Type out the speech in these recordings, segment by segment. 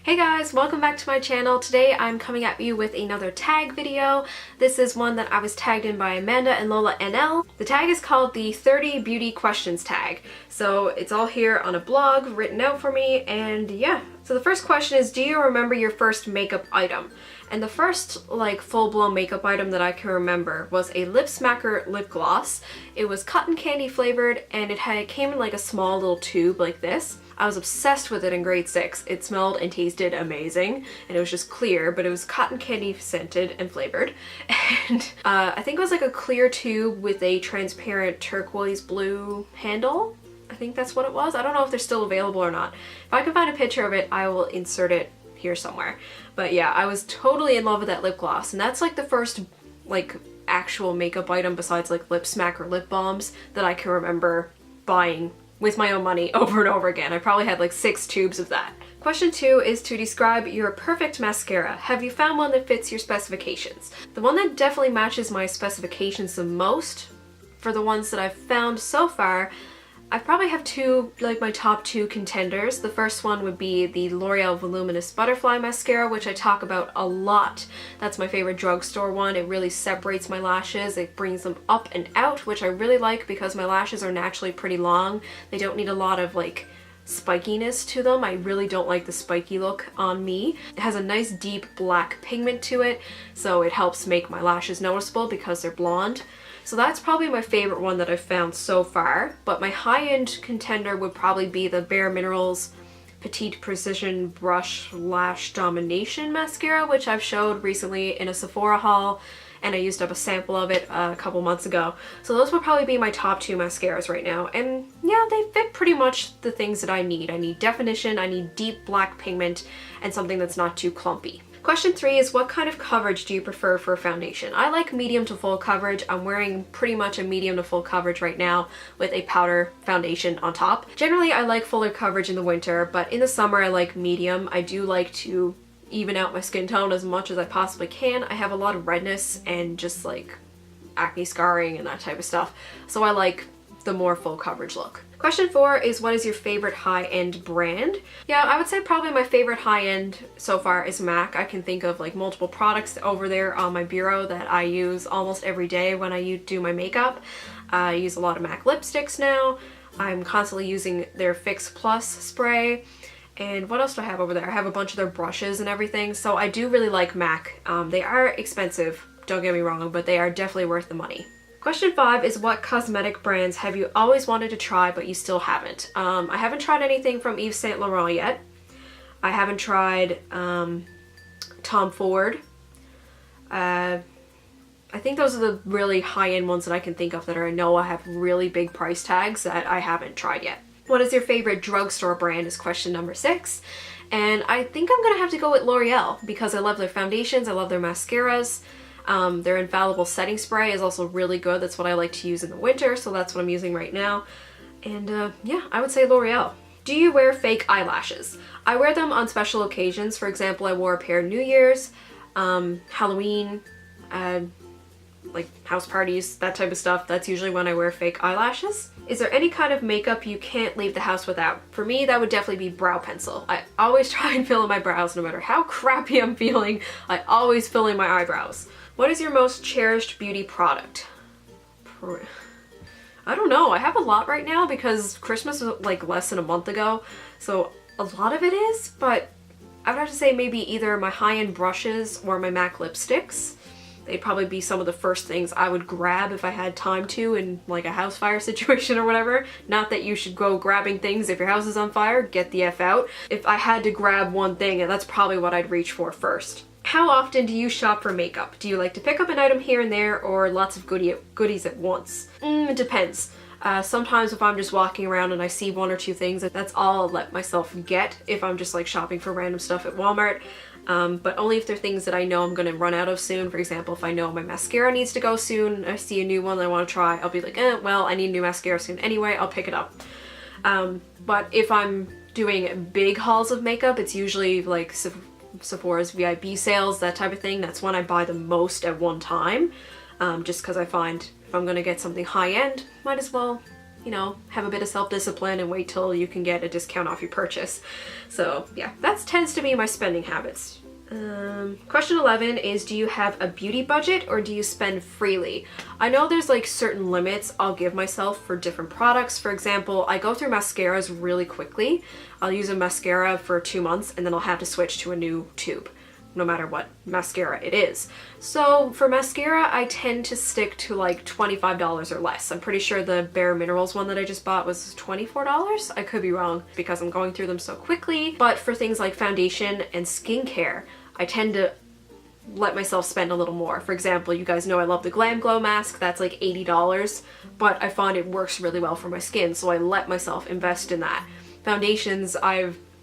Hey guys, welcome back to my channel. Today I'm coming at you with another tag video. This is one that I was tagged in by Amandaandlola NL. The tag is called the 30 Beauty Questions tag. So it's all here on a blog written out for me, and yeah. So the first question is, do you remember your first makeup item? And the first full-blown makeup item that I can remember was a lip smacker lip gloss. It was cotton candy flavored and it came in like a small little tube like this. I was obsessed with it in grade 6. It smelled and tasted amazing, and it was just clear, but it was cotton candy scented and flavored. And I think it was like a clear tube with a transparent turquoise blue handle. I think that's what it was. I don't know if they're still available or not. If I can find a picture of it, I will insert it here somewhere. But yeah, I was totally in love with that lip gloss, and that's like the first actual makeup item besides like lip smack or lip balms that I can remember buying with my own money over and over again. I probably had like 6 tubes of that. Question 2 is to describe your perfect mascara. Have you found one that fits your specifications? The one that definitely matches my specifications the most, for the ones that I've found so far, I probably have two, my top 2 contenders. The first one would be the L'Oreal Voluminous Butterfly Mascara, which I talk about a lot. That's my favorite drugstore one. It really separates my lashes. It brings them up and out, which I really like because my lashes are naturally pretty long. They don't need a lot of spikiness to them. I really don't like the spiky look on me. It has a nice deep black pigment to it, so it helps make my lashes noticeable because they're blonde. So that's probably my favorite one that I've found so far, but my high-end contender would probably be the Bare Minerals Petite Precision Brush Lash Domination Mascara, which I've showed recently in a Sephora haul, and I used up a sample of it a couple months ago. So those would probably be my top 2 mascaras right now, and yeah, they fit pretty much the things that I need. I need definition, I need deep black pigment, and something that's not too clumpy. Question 3 is, what kind of coverage do you prefer for a foundation? I like medium to full coverage. I'm wearing pretty much a medium to full coverage right now with a powder foundation on top. Generally, I like fuller coverage in the winter, but in the summer I like medium. I do like to even out my skin tone as much as I possibly can. I have a lot of redness and just acne scarring and that type of stuff, so I like the more full coverage look. Question 4 is, what is your favorite high-end brand? Yeah, I would say probably my favorite high-end so far is MAC. I can think of multiple products over there on my bureau that I use almost every day when I do my makeup. I use a lot of MAC lipsticks now. I'm constantly using their Fix Plus spray. And what else do I have over there? I have a bunch of their brushes and everything, so I do really like MAC. They are expensive, don't get me wrong, but they are definitely worth the money. Question 5 is, what cosmetic brands have you always wanted to try but you still haven't? I haven't tried anything from Yves Saint Laurent yet. I haven't tried Tom Ford. I think those are the really high-end ones that I can think of that I know I have really big price tags that I haven't tried yet. What is your favorite drugstore brand is question number 6. And I think I'm gonna have to go with L'Oreal because I love their foundations, I love their mascaras. Their infallible setting spray is also really good. That's what I like to use in the winter, so that's what I'm using right now. And yeah, I would say L'Oreal. Do you wear fake eyelashes? I wear them on special occasions. For example, I wore a pair New Year's, Halloween, house parties, that type of stuff. That's usually when I wear fake eyelashes. Is there any kind of makeup you can't leave the house without? For me, that would definitely be brow pencil. I always try and fill in my brows no matter how crappy I'm feeling. I always fill in my eyebrows. What is your most cherished beauty product? I don't know. I have a lot right now because Christmas was less than a month ago, so a lot of it is, but I would have to say maybe either my high-end brushes or my MAC lipsticks. They'd probably be some of the first things I would grab if I had time to in a house fire situation or whatever. Not that you should go grabbing things if your house is on fire, get the F out. If I had to grab one thing, that's probably what I'd reach for first. How often do you shop for makeup? Do you like to pick up an item here and there, or lots of goodies at once? It depends. Sometimes if I'm just walking around and I see 1 or 2 things, that's all I'll let myself get if I'm just shopping for random stuff at Walmart. But only if they're things that I know I'm gonna run out of soon. For example, if I know my mascara needs to go soon, I see a new one that I want to try, I'll be like, well, I need a new mascara soon anyway, I'll pick it up. But if I'm doing big hauls of makeup, it's usually Sephora's VIB sales, that type of thing. That's when I buy the most at one time, just because I find if I'm gonna get something high-end, might as well you know, have a bit of self-discipline and wait till you can get a discount off your purchase. So yeah, that tends to be my spending habits. Question 11 is, do you have a beauty budget or do you spend freely? I know there's like certain limits I'll give myself for different products. For example, I go through mascaras really quickly. I'll use a mascara for 2 months and then I'll have to switch to a new tube, no matter what mascara it is. So for mascara, I tend to stick to like $25 or less. I'm pretty sure the Bare Minerals one that I just bought was $24. I could be wrong because I'm going through them so quickly. But for things like foundation and skincare, I tend to let myself spend a little more. For example, you guys know I love the Glam Glow mask. That's like $80, but I find it works really well for my skin, so I let myself invest in that. Foundations,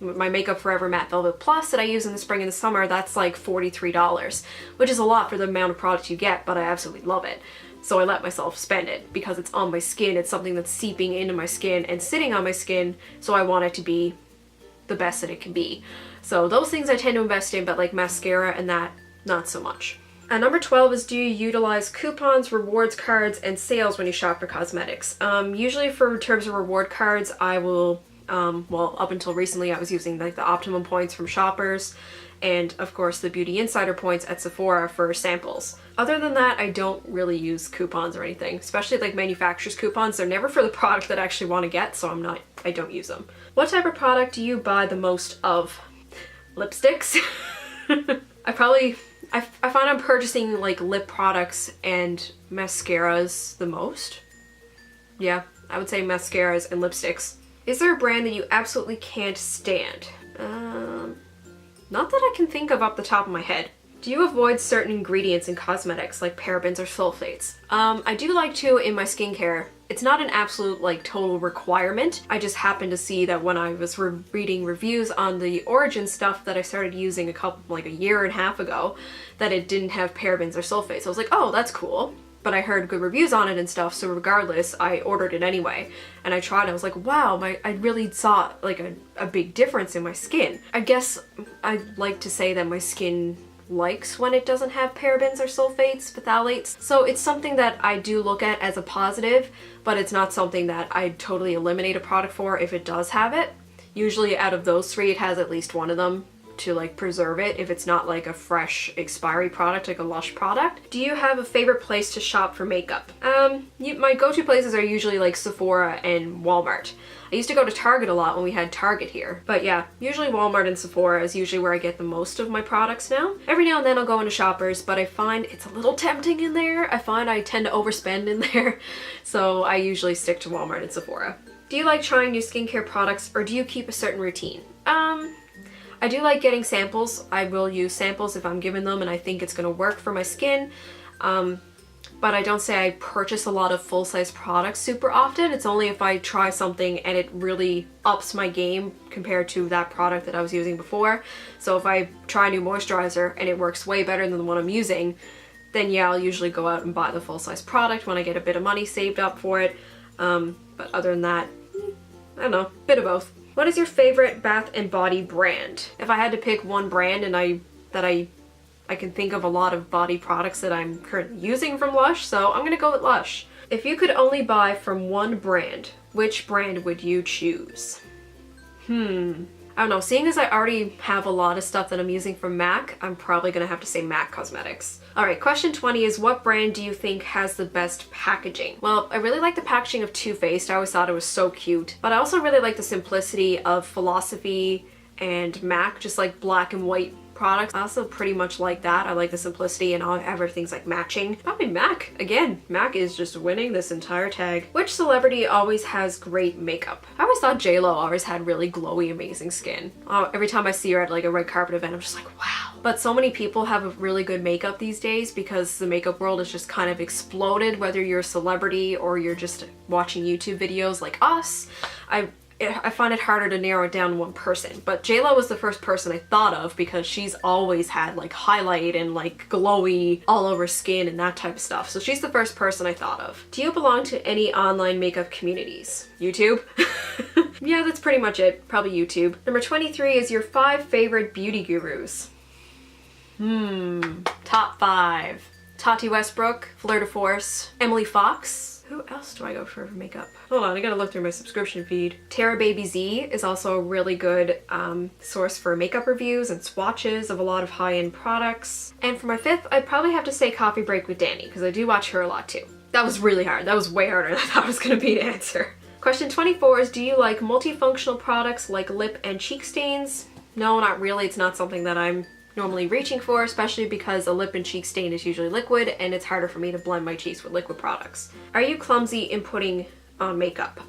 my Makeup Forever Matte Velvet Plus that I use in the spring and the summer, that's like $43, which is a lot for the amount of product you get, but I absolutely love it. So I let myself spend it because it's on my skin. It's something that's seeping into my skin and sitting on my skin, so I want it to be the best that it can be. So those things I tend to invest in, but like mascara and that, not so much. And number 12 is, do you utilize coupons, rewards cards, and sales when you shop for cosmetics? Usually for terms of reward cards, I will, well, up until recently I was using like the Optimum points from Shoppers, and of course the Beauty Insider points at Sephora for samples. Other than that, I don't really use coupons or anything, especially like manufacturer's coupons. They're never for the product that I actually want to get, so I don't use them. What type of product do you buy the most of? Lipsticks. I find I'm purchasing like lip products and mascaras the most. Yeah, I would say mascaras and lipsticks. Is there a brand that you absolutely can't stand? Not that I can think of off the top of my head. Do you avoid certain ingredients in cosmetics like parabens or sulfates? I do like to in my skincare. It's not an absolute like total requirement. I just happened to see that when I was reading reviews on the Origin stuff that I started using a year and a half ago, that it didn't have parabens or sulfates. I was like, oh, that's cool. But I heard good reviews on it and stuff, so regardless, I ordered it anyway. And I tried it, I was like, wow, I really saw like a big difference in my skin. I guess I'd like to say that my skin likes when it doesn't have parabens or sulfates, phthalates. So it's something that I do look at as a positive, but it's not something that I'd totally eliminate a product for if it does have it. Usually out of those 3, it has at least one of them to like preserve it if it's not like a fresh expiry product, like a Lush product. Do you have a favorite place to shop for makeup? My go-to places are usually like Sephora and Walmart. I used to go to Target a lot when we had Target here. But yeah, usually Walmart and Sephora is usually where I get the most of my products now. Every now and then I'll go into Shoppers, but I find it's a little tempting in there. I find I tend to overspend in there. So I usually stick to Walmart and Sephora. Do you like trying new skincare products or do you keep a certain routine? I do like getting samples. I will use samples if I'm given them and I think it's gonna work for my skin. But I don't say I purchase a lot of full-size products super often. It's only if I try something and it really ups my game compared to that product that I was using before. So if I try a new moisturizer and it works way better than the one I'm using, then yeah, I'll usually go out and buy the full-size product when I get a bit of money saved up for it. But other than that, I don't know, bit of both. What is your favorite bath and body brand? If I had to pick one brand and I can think of a lot of body products that I'm currently using from Lush, so I'm gonna go with Lush. If you could only buy from one brand, which brand would you choose? I don't know, seeing as I already have a lot of stuff that I'm using from MAC, I'm probably gonna have to say MAC Cosmetics. Alright, question 20 is, what brand do you think has the best packaging? Well, I really like the packaging of Too Faced. I always thought it was so cute. But I also really like the simplicity of Philosophy and MAC, just like black and white products. I also pretty much like that. I like the simplicity and everything's like matching. Probably MAC. Again, MAC is just winning this entire tag. Which celebrity always has great makeup? I always thought JLo always had really glowy, amazing skin. Every time I see her at like a red carpet event, I'm just like, wow. But so many people have really good makeup these days because the makeup world has just kind of exploded, whether you're a celebrity or you're just watching YouTube videos like us. I find it harder to narrow it down to one person, but JLo was the first person I thought of because she's always had like highlight and like glowy all over skin and that type of stuff. So she's the first person I thought of. Do you belong to any online makeup communities? YouTube? Yeah, that's pretty much it. Probably YouTube. Number 23 is your 5 favorite beauty gurus. Top 5. Tati Westbrook, Fleur de Force, Emily Fox, Who else do I go for makeup? Hold on, I gotta look through my subscription feed. Tara Baby Z is also a really good source for makeup reviews and swatches of a lot of high-end products. And for my fifth, I'd probably have to say Coffee Break with Danny, because I do watch her a lot too. That was really hard. That was way harder than I thought it was gonna be to answer. Question 24 is, do you like multifunctional products like lip and cheek stains? No, not really. It's not something that I'm normally reaching for, especially because a lip and cheek stain is usually liquid and it's harder for me to blend my cheeks with liquid products. Are you clumsy in putting on makeup?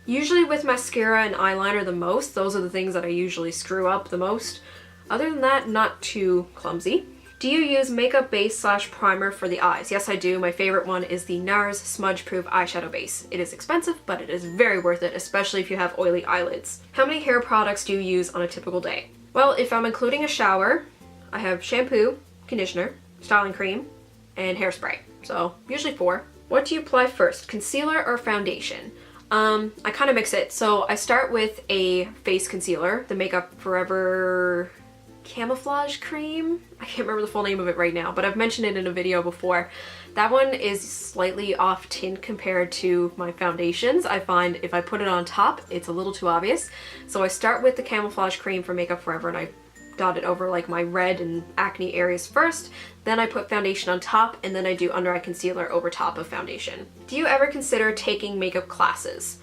Usually with mascara and eyeliner the most. Those are the things that I usually screw up the most. Other than that, not too clumsy. Do you use makeup base / primer for the eyes? Yes, I do. My favorite one is the NARS Smudge Proof Eyeshadow Base. It is expensive, but it is very worth it, especially if you have oily eyelids. How many hair products do you use on a typical day? Well, if I'm including a shower, I have shampoo, conditioner, styling cream, and hairspray. So usually 4. What do you apply first, concealer or foundation? I kind of mix it. So I start with a face concealer, the Makeup Forever Camouflage Cream. I can't remember the full name of it right now, but I've mentioned it in a video before. That one is slightly off tint compared to my foundations. I find if I put it on top, it's a little too obvious. So I start with the Camouflage Cream from Makeup Forever and I dot it over like my red and acne areas first. Then I put foundation on top and then I do under eye concealer over top of foundation. Do you ever consider taking makeup classes?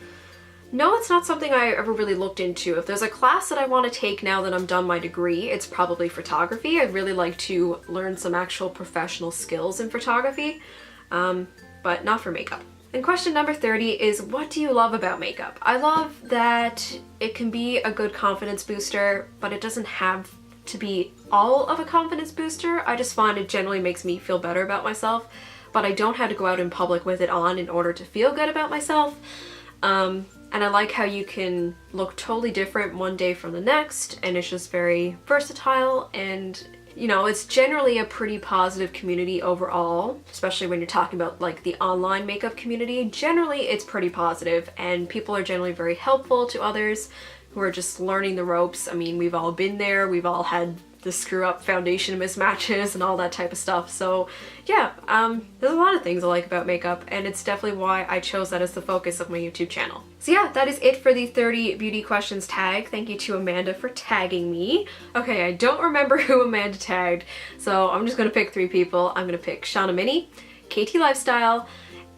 No, it's not something I ever really looked into. If there's a class that I want to take now that I'm done my degree, it's probably photography. I'd really like to learn some actual professional skills in photography, but not for makeup. And question number 30 is, what do you love about makeup? I love that it can be a good confidence booster, but it doesn't have to be all of a confidence booster. I just find it generally makes me feel better about myself, but I don't have to go out in public with it on in order to feel good about myself. And I like how you can look totally different one day from the next, and it's just very versatile, and you know, it's generally a pretty positive community overall, especially when you're talking about like the online makeup community. Generally it's pretty positive and people are generally very helpful to others who are just learning the ropes. I mean, we've all been there, we've all had the screw up foundation mismatches and all that type of stuff. So yeah, there's a lot of things I like about makeup, and it's definitely why I chose that as the focus of my YouTube channel. So yeah, that is it for the 30 beauty questions tag. Thank you to Amanda for tagging me. Okay, I don't remember who Amanda tagged, so I'm just gonna pick 3 people. I'm gonna pick Shauna Minnie, KT Lifestyle,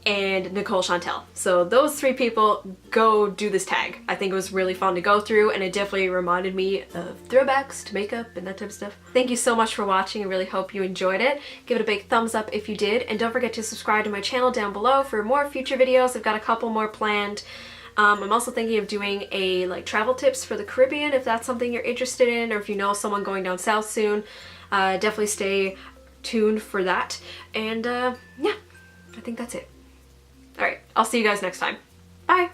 and Nicole Chantel. So those 3 people, go do this tag. I think it was really fun to go through, and it definitely reminded me of throwbacks to makeup and that type of stuff. Thank you so much for watching. I really hope you enjoyed it. Give it a big thumbs up if you did, and don't forget to subscribe to my channel down below for more future videos. I've got a couple more planned. I'm also thinking of doing a like travel tips for the Caribbean if that's something you're interested in, or if you know someone going down south soon. Definitely stay tuned for that. And yeah, I think that's it. Alright, I'll see you guys next time. Bye!